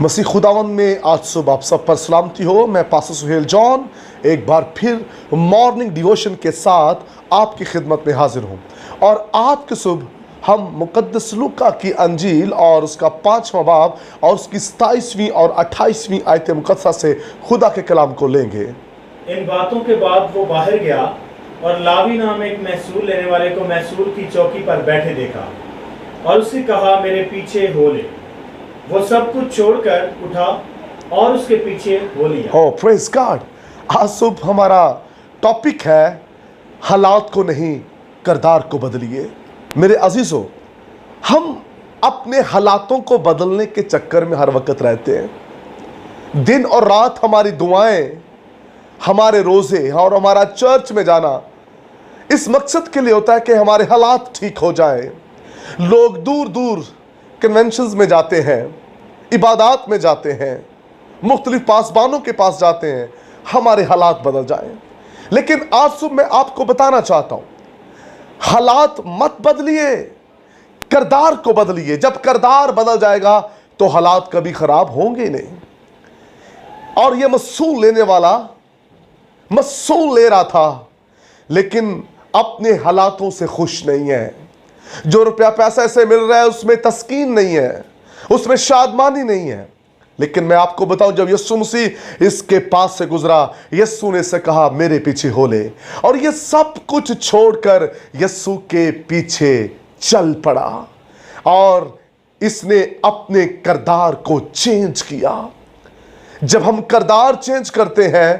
मसीह खुदावन में आज सुबह आप सब पर सलामती हो। मैं पास्टर सुहेल जॉन एक बार फिर मॉर्निंग डिवोशन के साथ आपकी खिदमत में हाजिर हूँ। और आज के सुबह हम मुकद्दस लूका की अंजील और उसका 5वां बाब और उसकी 27वीं और 28वीं आयत मुकद्दसा से खुदा के कलाम को लेंगे। इन बातों के बाद वो बाहर गया और लावी नाम एक महसूल लेने वाले को महसूल की चौकी पर बैठे देखा और उससे कहा, मेरे पीछे हो ले। वो सब कुछ छोड़कर उठा और उसके पीछे हो लिया। ओह प्रेज गॉड। आज सुबह हमारा टॉपिक है हालात को नहीं किरदार को बदलिए। मेरे अजीजों, हम अपने हालातों को बदलने के चक्कर में हर वक्त रहते हैं। दिन और रात हमारी दुआएं, हमारे रोजे और हमारा चर्च में जाना इस मकसद के लिए होता है कि हमारे हालात ठीक हो जाए। लोग दूर दूर कन्वेंशंस में जाते हैं, इबादत में जाते हैं, मुख्तलिफ पासबानों के पास जाते हैं, हमारे हालात बदल जाएं। लेकिन आज सुबह मैं आपको बताना चाहता हूं, हालात मत बदलिए, किरदार को बदलिए। जब किरदार बदल जाएगा तो हालात कभी खराब होंगे नहीं। और यह महसूल लेने वाला महसूल ले रहा था, लेकिन अपने हालातों से खुश नहीं है। जो रुपया पैसा से मिल रहा है उसमें तस्कीन नहीं है, उसमें शादमानी नहीं है। लेकिन मैं आपको बताऊं, जब यीशु मसीह इसके पास से गुजरा, यीशु ने से कहा, मेरे पीछे हो ले। और ये सब कुछ छोड़कर यीशु के पीछे चल पड़ा और इसने अपने किरदार को चेंज किया। जब हम किरदार चेंज करते हैं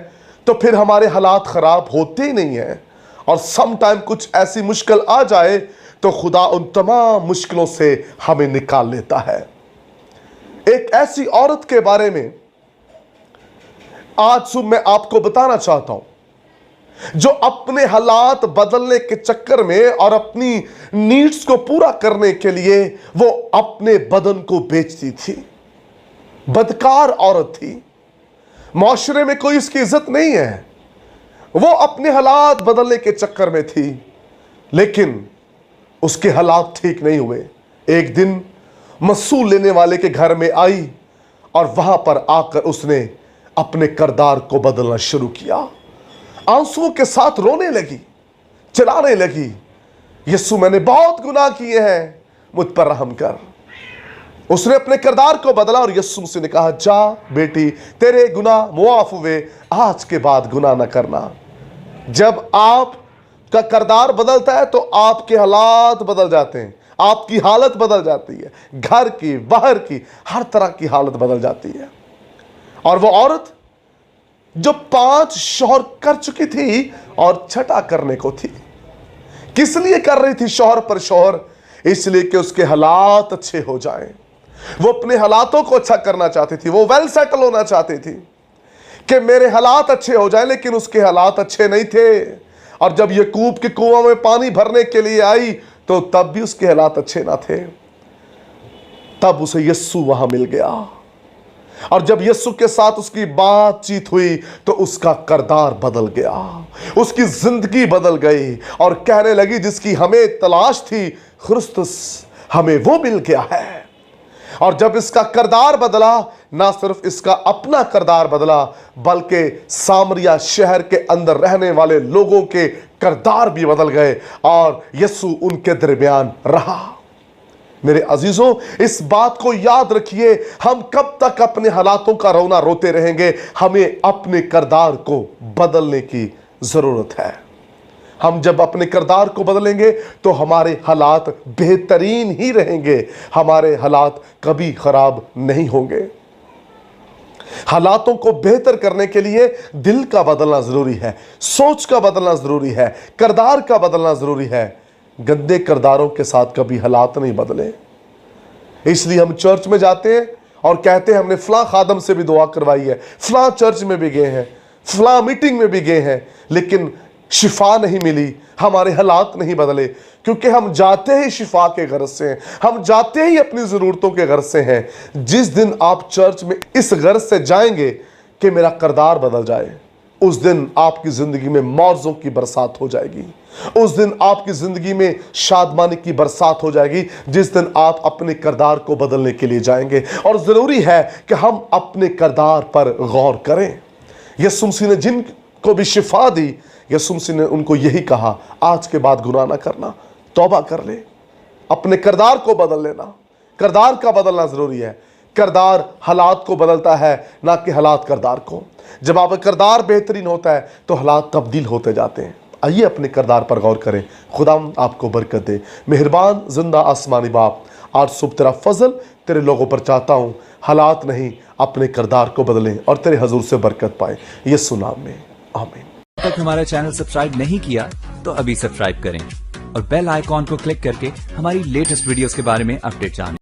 तो फिर हमारे हालात खराब होते ही नहीं है। और सम टाइम कुछ ऐसी मुश्किल आ जाए तो खुदा उन तमाम मुश्किलों से हमें निकाल लेता है। एक ऐसी औरत के बारे में आज सुबह मैं आपको बताना चाहता हूं, जो अपने हालात बदलने के चक्कर में और अपनी नीड्स को पूरा करने के लिए वो अपने बदन को बेचती थी। बदकार औरत थी, माशरे में कोई इसकी इज्जत नहीं है। वो अपने हालात बदलने के चक्कर में थी, लेकिन उसके हालात ठीक नहीं हुए। एक दिन महसूल लेने वाले के घर में आई और वहां पर आकर उसने अपने किरदार को बदलना शुरू किया। आंसुओं के साथ रोने लगी, चिल्लाने लगी, यीशु मैंने बहुत गुनाह किए हैं, मुझ पर रहम कर। उसने अपने किरदार को बदला और यीशु से ने कहा, जा बेटी, तेरे गुनाह मुआफ हुए, आज के बाद गुनाह न करना। जब आपका किरदार बदलता है तो आपके हालात बदल जाते हैं, आपकी हालत बदल जाती है, घर की, बाहर की, हर तरह की हालत बदल जाती है। और वो औरत जो 5 शौहर कर चुकी थी और छठा करने को थी, किस लिए कर रही थी शौहर पर शौहर? इसलिए कि उसके हालात अच्छे हो जाएं। वो अपने हालातों को अच्छा करना चाहती थी, वो वेल सेटल होना चाहती थी कि मेरे हालात अच्छे हो जाएं। लेकिन उसके हालात अच्छे नहीं थे। और जब याकूब के कुआं में पानी भरने के लिए आई तो तब भी उसके हालात अच्छे ना थे। तब उसे यीशु वहां मिल गया और जब यीशु के साथ उसकी बातचीत हुई तो उसका किरदार बदल गया, उसकी जिंदगी बदल गई और कहने लगी, जिसकी हमें तलाश थी, ख्रिस्तुस, हमें वो मिल गया है। और जब इसका किरदार बदला, ना सिर्फ इसका अपना किरदार बदला, बल्कि सामरिया शहर के अंदर रहने वाले लोगों के किरदार भी बदल गए और यीशु उनके दरमियान रहा। मेरे अजीजों, इस बात को याद रखिए, हम कब तक अपने हालातों का रोना रोते रहेंगे? हमें अपने किरदार को बदलने की जरूरत है। हम जब अपने किरदार को बदलेंगे तो हमारे हालात बेहतरीन ही रहेंगे, हमारे हालात कभी खराब नहीं होंगे। हालातों को बेहतर करने के लिए दिल का बदलना जरूरी है, सोच का बदलना जरूरी है, किरदार का बदलना जरूरी है। गंदे किरदारों के साथ कभी हालात नहीं बदले। इसलिए हम चर्च में जाते हैं और कहते हैं हमने फलां खादम से भी दुआ करवाई है, फलां चर्च में भी गए हैं, फलां मीटिंग में भी गए हैं, लेकिन शिफा नहीं मिली, हमारे हालात नहीं बदले। क्योंकि हम जाते ही शिफा के गर्ज से हैं, हम जाते ही अपनी ज़रूरतों के गर्ज से हैं। जिस दिन आप चर्च में इस गर्ज से जाएंगे कि मेरा किरदार बदल जाए, उस दिन आपकी जिंदगी में मौजों की बरसात हो जाएगी। उस दिन आपकी जिंदगी में शादमानी की बरसात हो जाएगी, जिस दिन आप अपने किरदार को बदलने के लिए जाएंगे। और जरूरी है कि हम अपने किरदार पर गौर करें। यीशु मसीह ने जिनको भी शिफा दी, यीशु मसीह ने उनको यही कहा, आज के बाद गुनाह ना करना, तौबा कर ले, अपने किरदार को बदल लेना। किरदार का बदलना जरूरी है। किरदार हालात को बदलता है, ना कि हालात किरदार को। जब आपका किरदार बेहतरीन होता है तो हालात तब्दील होते जाते हैं। आइए अपने किरदार पर गौर करें। खुदा आपको बरकत दे। मेहरबान जिंदा आसमानी बाप, आज सुबह तेरा फजल तेरे लोगों पर चाहता हूँ, हालात नहीं अपने किरदार को बदलें और तेरे हजूर से बरकत पाए, यीशु नाम में, आमीन। अब तक हमारा चैनल सब्सक्राइब नहीं किया तो अभी सब्सक्राइब करें और बेल आइकॉन को क्लिक करके हमारी लेटेस्ट वीडियोस के बारे में अपडेट जानें।